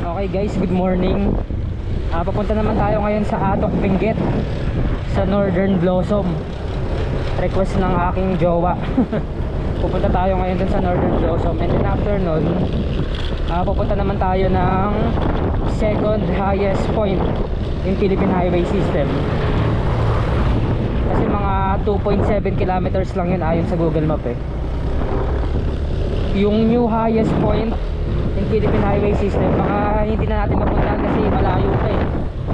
Okay guys, good morning. Papunta naman tayo ngayon sa Atok Benguet, sa Northern Blossom. Request ng aking jowa. Pupunta tayo ngayon dun sa Northern Blossom. And then after nun, pupunta naman tayo ng second highest point in Philippine Highway System. Kasi mga 2.7 kilometers lang yun ayon sa Google Map eh. Yung new highest point in Philippine Highway System, baka hindi na natin mapuntahan kasi malayo pa eh,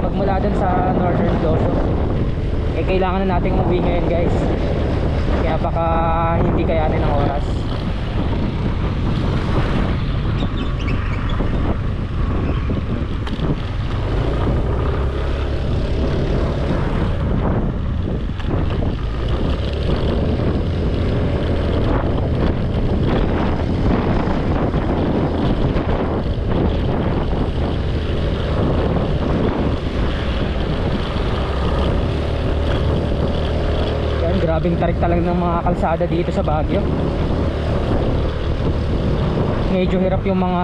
magmula dun sa Northern Blossom. Eh kailangan na natin umuwi ngayon guys, kaya baka hindi kayanin ng oras. Grabing tarik talaga ng mga kalsada dito sa Baguio. Medyo hirap yung mga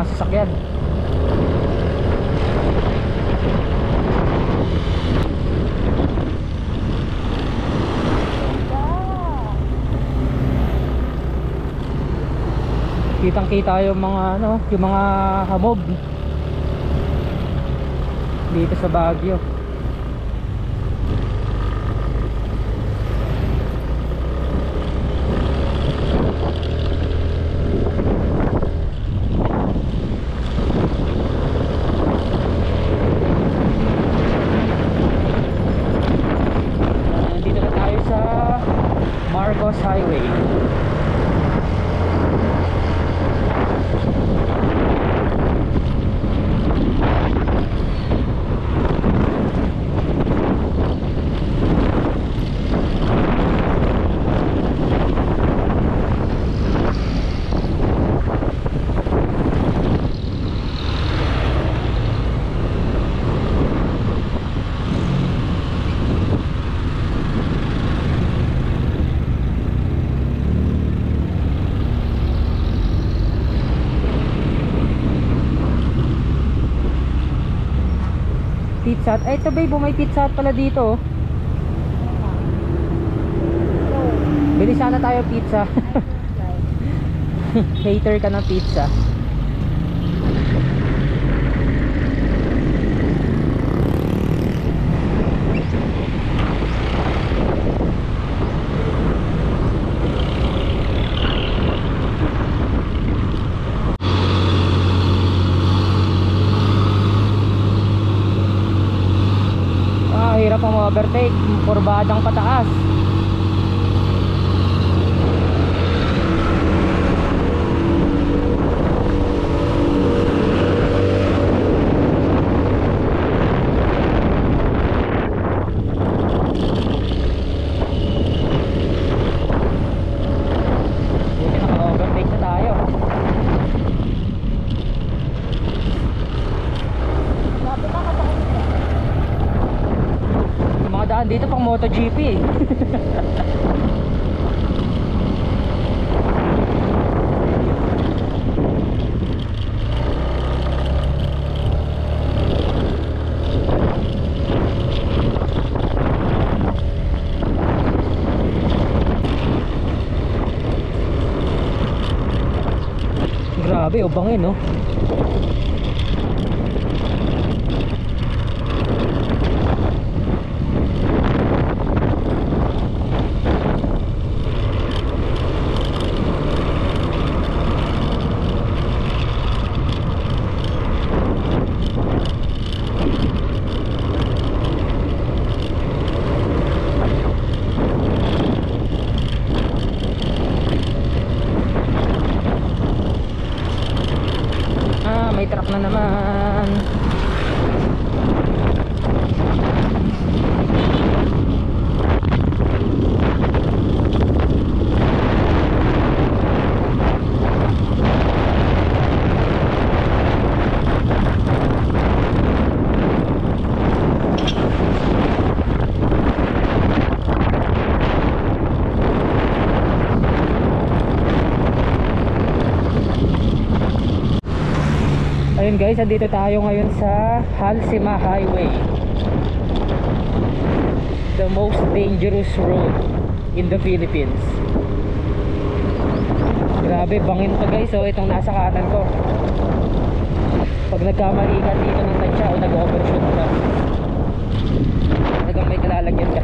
sasakyan. Kitang-kita yung mga yung mga hamog dito sa Baguio. Highway. Pizza Hut. Ay, ito babe, may Pizza Hut pala dito. Bili sana tayo pizza. Hater ka ng pizza. Hirap ang overtake, kurbadang pataas. Buti naka-overtake na tayo. Daan dito pang MotoGP. Grabe, ubangin no. May truck na naman. Ayun guys, andito tayo ngayon sa Halsema Highway, the most dangerous road in the Philippines. Grabe, bangin to guys. So itong nasa kanan ko, pag nagkamali ka dito ng tansya o nag-overshoot ka, talagang may kalalagyan ka.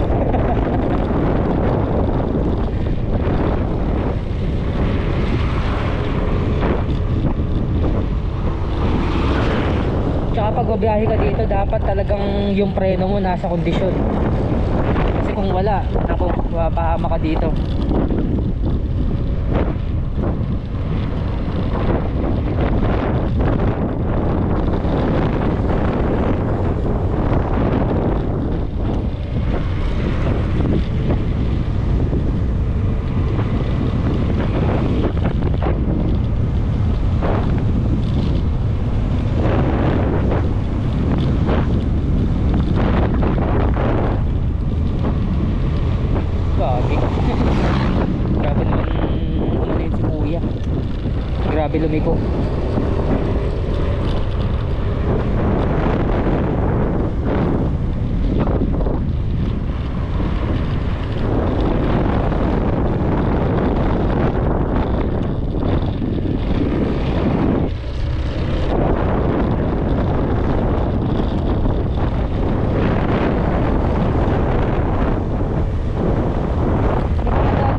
Tsaka pag babiyahe ka dito, dapat talagang yung preno mo nasa kondisyon. Kasi kung wala, naku, mapahama ka dito. Grabe lumiko.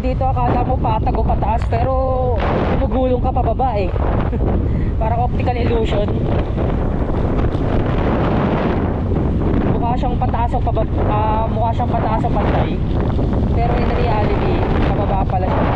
Dito akala mo patag o pataas, pero gumugulong ka pababa eh. Parang optical illusion. Mukha siyang pataas o mukha siyang pataas o pantay, pero in reality pababa pala siya.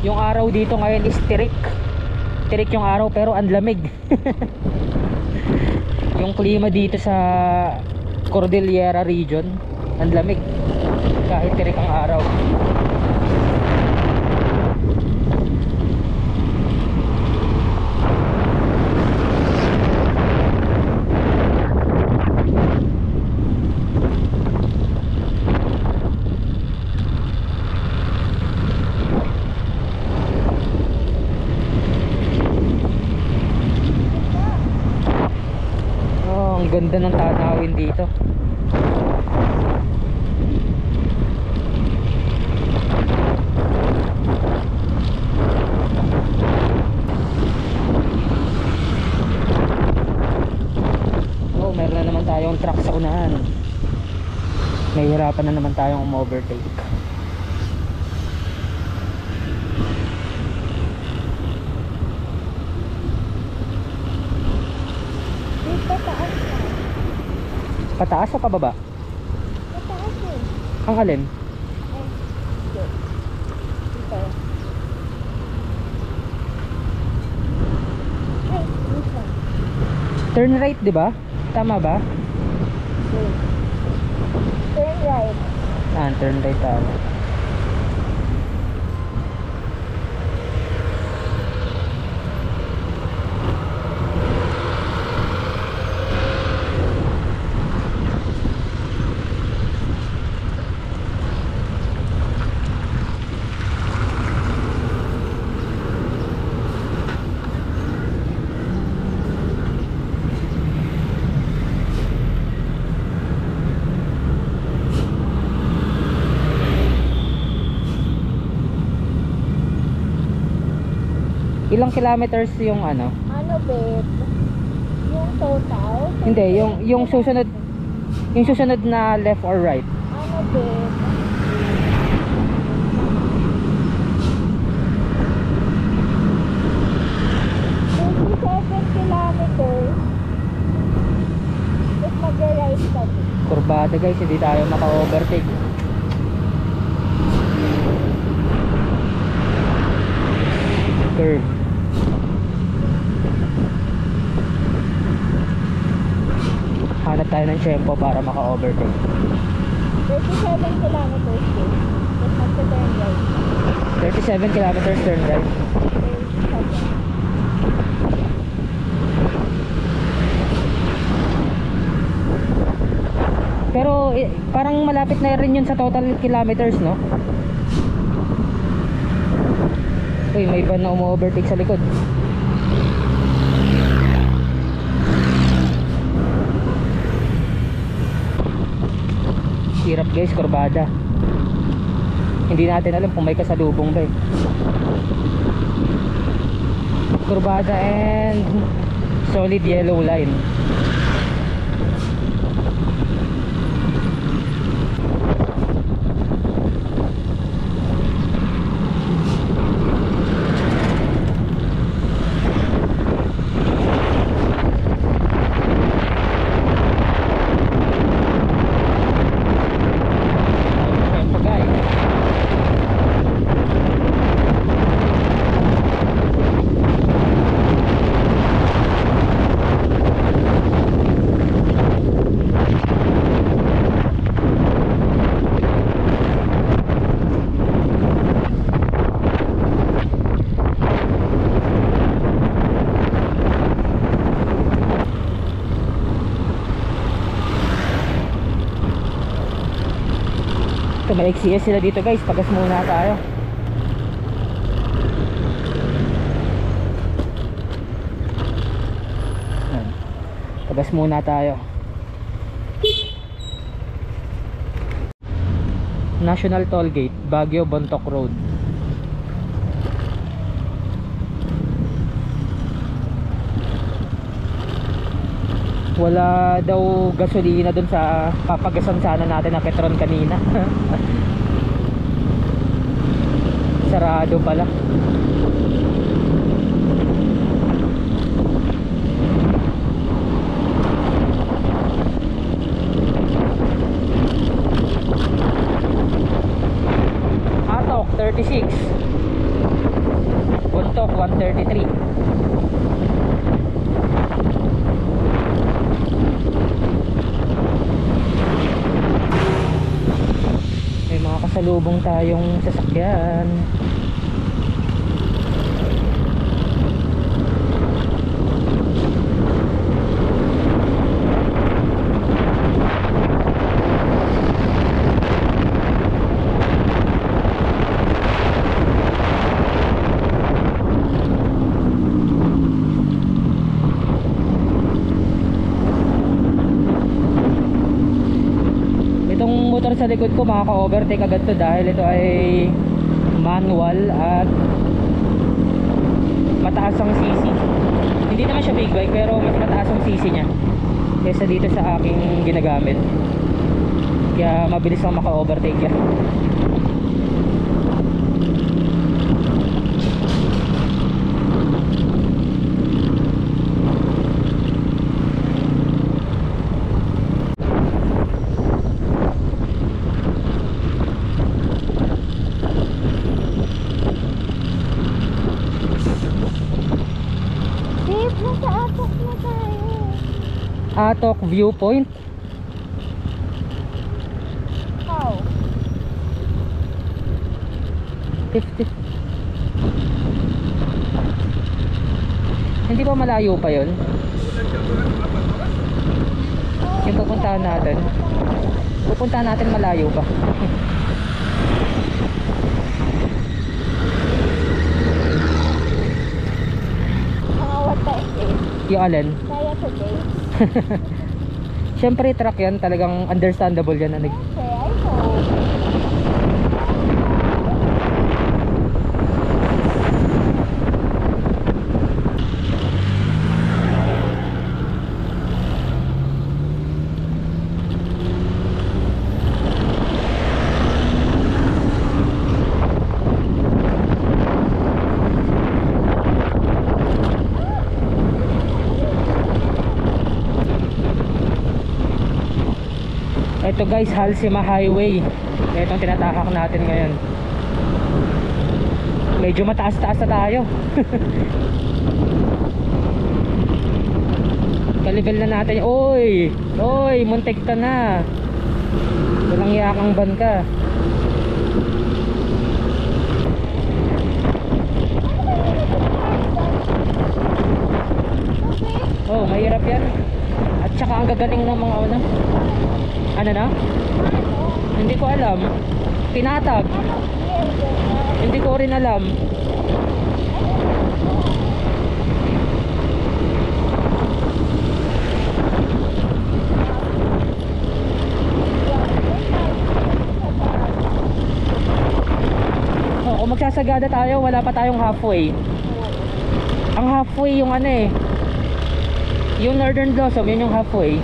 Yung araw dito ngayon is tirik yung araw, pero ang lamig. Yung klima dito sa Cordillera region, ang lamig kahit tirik ang araw. Ganda ng tanawin dito. Oh, meron na naman tayong truck sa unahan. Nahihirapan na naman tayong overtake. Pataas o pababa? Pataas eh. Ang alin? Dito. Ay, dito. Turn right, di ba? Tama ba? Turn right. Turn right tama. Ilang kilometers yung ano? Ano babe? Yung total? Hindi, yung susunod na left or right. Ano babe? Kilometers. Tapos mag-right ka din. Kurbada guys, hindi tayo maka-overtake. Curve. Hanap tayo ng tempo para maka-overtake. 37 kilometers babe. Tapos mag-turn right. 37 kilometers turn right. 37. parang malapit na rin yun sa total kilometers, no? Uy, may van na umu-overtake sa likod. Hirap guys, kurbada. Hindi natin alam kung may kasalubong ba eh. Kurbada and solid yellow line. May XCS sila dito guys, pagas muna tayo. Pagas muna tayo. National Toll Gate, Baguio Bontoc Road. Wala daw gasolina dun sa papagasan sana natin na Petron kanina. Sarado pala. Atok 36, Bontoc 133. Kasalubong tayong sasakyan. Motor sa likod ko makaka-overtake agad to dahil ito ay manual at mataas ang CC. Hindi naman siya big bike pero mas mataas ang CC nya kaysa dito sa aking ginagamit, kaya mabilis lang maka-overtake yan. Atok viewpoint. How? 50. Hindi ba malayo pa yun? Yung pupuntahan natin. Pupuntahan natin malayo pa. What time is? Yung alin? Kaya today? Siyempre truck yan, talagang understandable yan na Okay, I hope. Ito guys, Halsima Highway. Ito ang tinatahak natin ngayon. Medyo mataas-taas na tayo. Ka-level na natin. Oy! Oy! Muntik ka na. Walang yakang ban ka. Oh, mahirap yan. At tsaka ang gagaling ng mga ano. Ano na? Hindi ko alam. Pinatag. Hindi ko rin alam. Kung magsasagada tayo, wala pa tayong halfway. Ang halfway yung ano eh, yung Northern Blossom, yun yung halfway.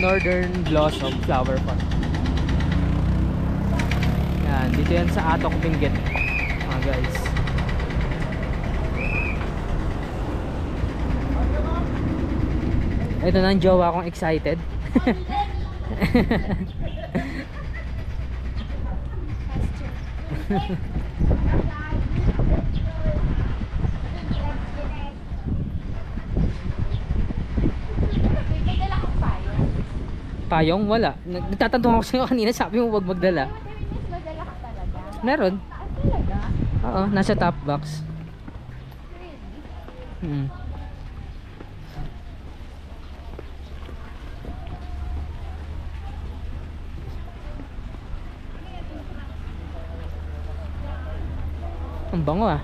Northern Blossom Flower Farm. Yan, dito yan sa Atok Benguet, mga guys. Ito na ang jowa kong excited. Payong? Wala. Nagtatanong ako sa'yo kanina, sabi mo wag magdala. Madala ka talaga? Meron. Ah, talaga? Oo, nasa top box. Hmm. Ang bango ah.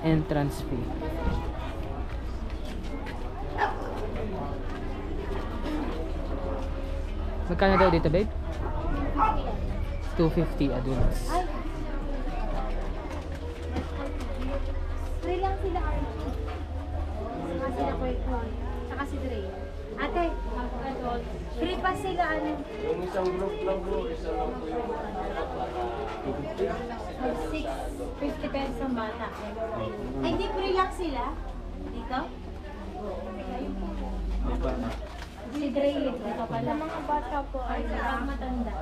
Entrance fee. Magkano daw dito, babe? 250 adults. Ay. Free lang sila, Archie. Saka sila Koy-Koy. Saka si Dre. Ate, free pa sila, ano? Yung isang group lang bro, isa lang po yung 50 pesos ang bata. Ay, hindi free lang sila? Dito? Si Dre, dito pala. Sa mga bata po, ay sa matanda.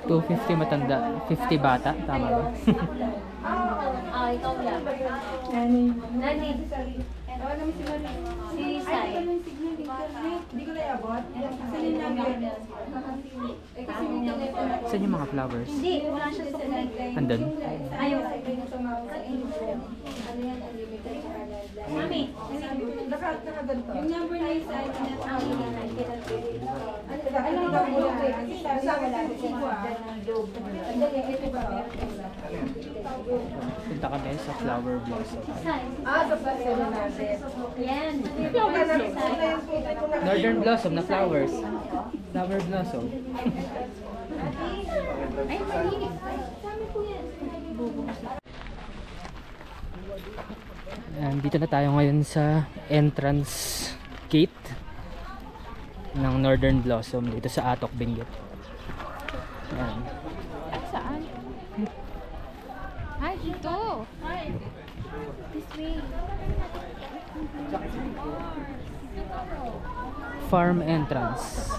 250 matanda, 50 bata, tama ba? Ikaw lang. Nani. Si Sai. Hindi ko naiabot. Kasi nilagay. Saan yung mga flowers? Hindi, wala siya sa kulay. Andun? Ayaw. Mami, Nakaganto. yung number na yung sa Ano ba mo lang eh? Kasi sabi sa wala ko siya. Punta kami sa Flower Blossom. Ah, sa Barcelona natin. Yan. Northern Blossom na flowers. Flower Blossom. Ay, mali. Sabi ko yan. Dito na tayo ngayon sa entrance gate ng Northern Blossom dito sa Atok Benguet. Yan. Saan? Ay, dito. This way. Farm entrance.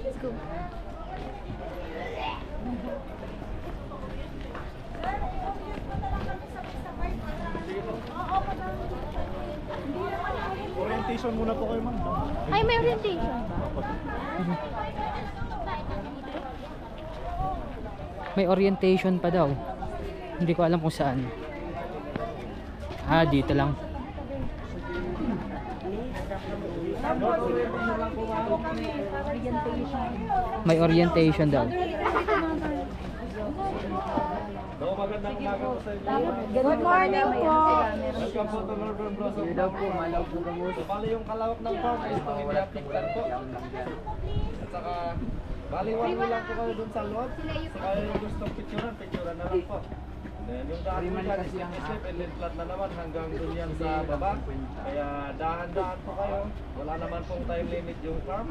Let's go. orientation muna po kayo, ma'am. Ay, may orientation ba? May orientation pa daw. Hindi ko alam kung saan. Ah, dito lang. May orientation daw. So, magandang umaga po sa inyo. Good morning po. Welcome po to Northern Blossom. So, bali yung kalawak ng farm is to pinapiktan po. At saka, bali 1 way lang po kayo dun sa loob. So, kaya yung gustong picturean na lang po. Then, yung daan po dyan is slip and then flat na naman hanggang dun yan sa baba. Kaya dahan-dahan po kayo. Wala naman pong time limit yung farm.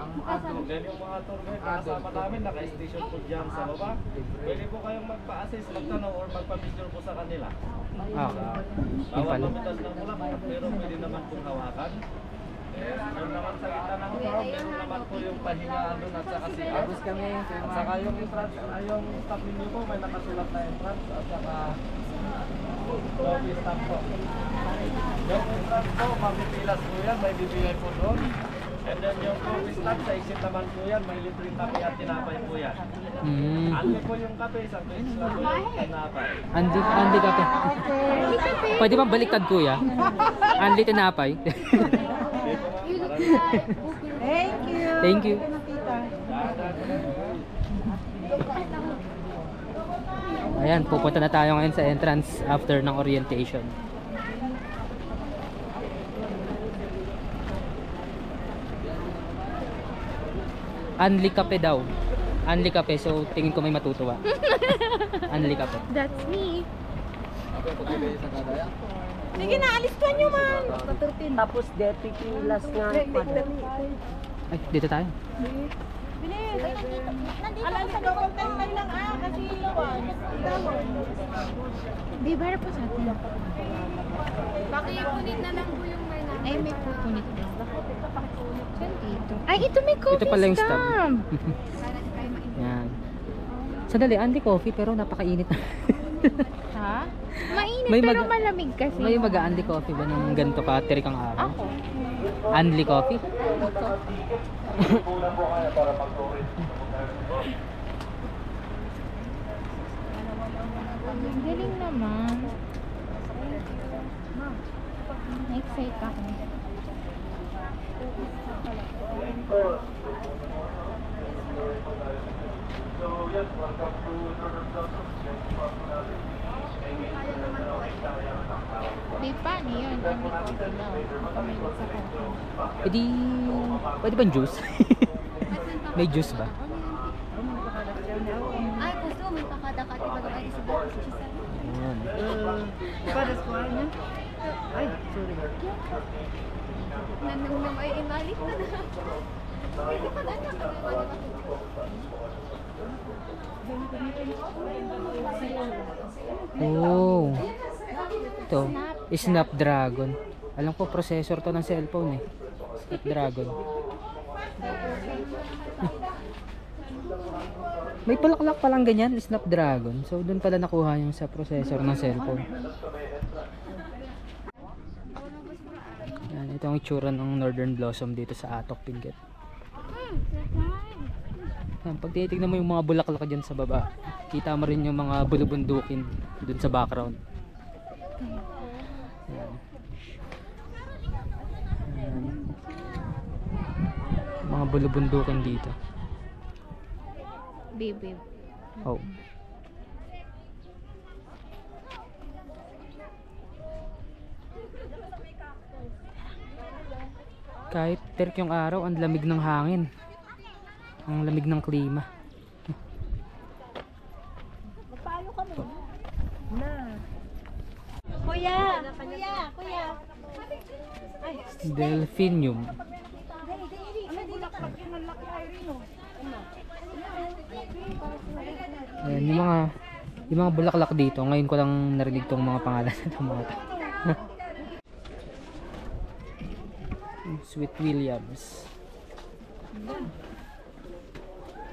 Then yung mga tour guide kasama namin, naka-station po dyan sa baba. Pwede po kayong magpa-assist, magtanong or magpa-picture po sa kanila. Bawal mamitas ng mulak, pero pwede naman pong hawakan. Meron naman sa gitna ng farm, meron naman po yung pahingaan doon at saka si Arus kami. At saka yung entrance, yung stop ninyo po, may nakasulat na entrance at saka lobby stop po. Yung entrance po, mapipilas po yan, may bibigay po doon. And then yung coffee stop, sa exit naman po yan, may litreng kape at tinapay po yan. Anli po yung kape, sa place lang po yung tinapay. Anli kape. Pwede bang baliktad kuya? Anli tinapay. Thank you. Thank you. Ayan, pupunta na tayo ngayon sa entrance after ng orientation. Anli kape daw. Anli kape, so tingin ko may matutuwa. Anli kape. That's me. Sige na, alis ka nyo man. Tapos deputy last nga. Ay, dito tayo. Bilis. Ay, nandito Alam ako sa ko, magtantay lang kasi iwan. Di ba po sa atin? Pakipunit na lang po yung may namin. Ay, may pupunit din. Saan dito? Ay, ito may coffee Ito pala yung stop. stamp. Yan. Sandali, Anli coffee pero napakainit. Ha? Mainit May pero mag- malamig kasi. May mag-Anli coffee ba ng ganito ka tirik ang araw? Ako. Anli coffee? Ang galing naman. Na-excite ako. Di pa, yun. Ang coffee daw. Ako may sa coffee. Pwede, pwede bang juice? May juice ba? Ay, gusto mo pakadakati ba ito ay isa Ayan. Padas ko niya. Ay, sorry. Nanunam ay imalik na na. Hindi pa na Oh. Ito, Snapdragon. Alam ko processor to ng cellphone eh. Snapdragon. May palaklak palang ganyan, Snapdragon. So doon pala nakuha yung sa processor ng cellphone. Yan, ito ang itsura ng Northern Blossom dito sa Atok Benguet. Yan, pag tinitignan mo yung mga bulaklak dyan sa baba, kita mo rin yung mga bulubundukin dun sa background. Yan. Yan. Mga bulubundukin dito. Baby. Oh. Kahit terik yung araw, ang lamig ng hangin. Ang lamig ng klima. Kuya! Kuya! Kuya! Delphinium. Ayan, yung mga bulaklak dito. Ngayon ko lang narinig tong mga pangalan ng mga to. Sweet Williams.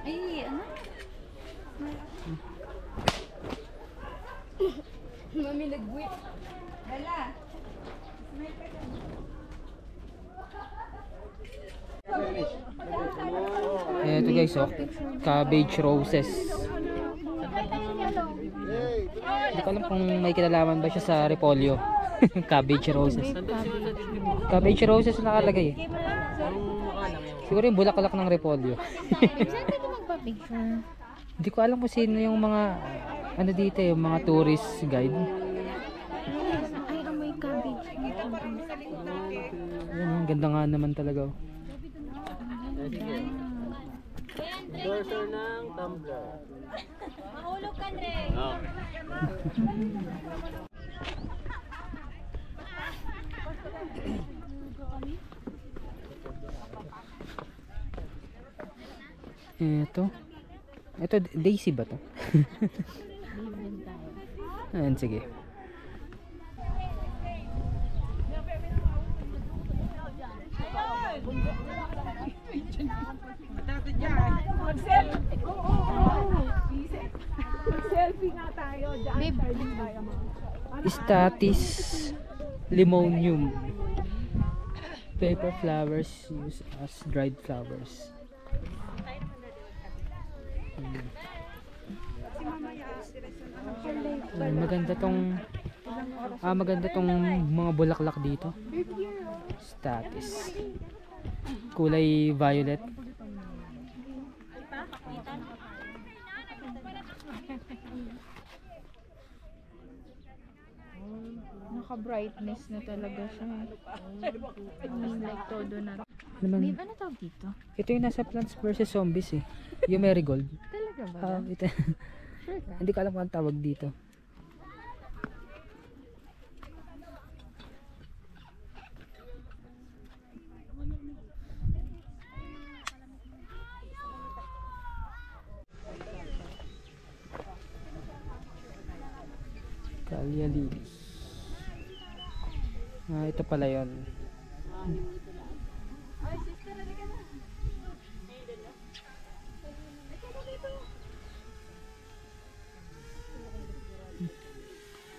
Ay, ano? Mami nag-wait. Dala. Ito guys, oh, cabbage roses. Hindi ko alam kung may kinalaman ba siya sa repolyo. Cabbage roses. Cabbage roses nakalagay. Siguro yung bulaklak ng repolyo. Saan tayo magpa-picture? Hindi ko alam kung sino yung mga ano dito, yung mga tourist guide. Ay, amoy cabbage. Ayan, ang ganda nga naman talaga. Endorser ng tumbler. Mahulog ka, Dre. Ito Daisy ba to? Ayan, sige. Statis limonium. Paper flowers used as dried flowers. Maganda tong mga bulaklak dito. Statis. Kulay violet. Naka-brightness na talaga siya. Like todo na. Naman, Babe, ano tawag dito? ito yung nasa Plants vs Zombies eh. Yung marigold. Talaga ba? Ito. Sure ka? Hindi ko alam kung ang tawag dito. Calia lily. Ito pala yun.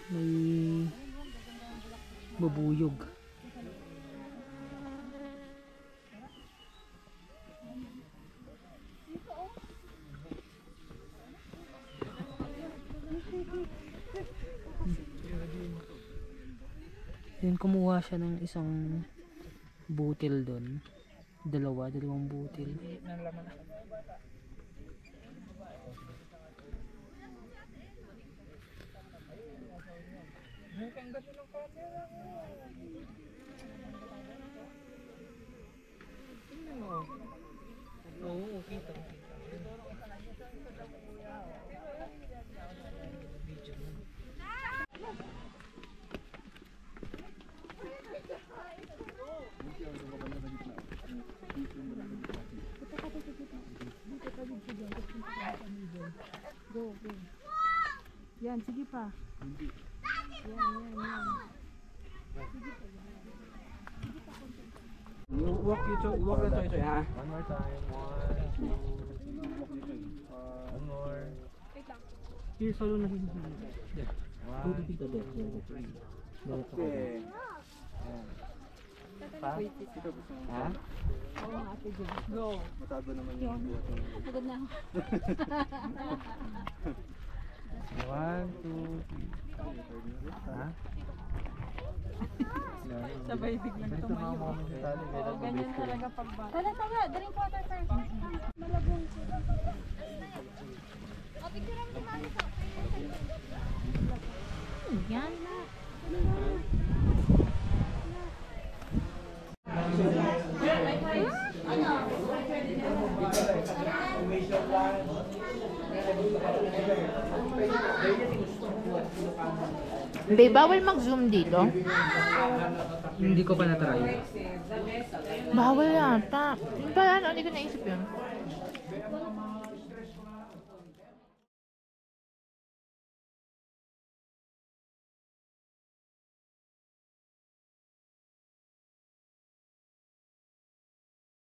May bubuyog. Then kumuha siya ng isang butil doon. Dalawang butil. Yan, sige pa. Walk na ito, ha? One more time. One more. Here, solo na dito. Okay. Pa? Ha? Go. Matago naman yung Pagod na ako. 1, 2, 3. Ha? Sabay biglang tumayo. Ganyan talaga pagbata. Tala, drink water first. Malabong siya. O, picturean mo mami ko. Yan na. Babe, bawal mag-zoom dito? Hindi ko pa na-try. Bawal yata. Yung pala, hindi ko naisip yun.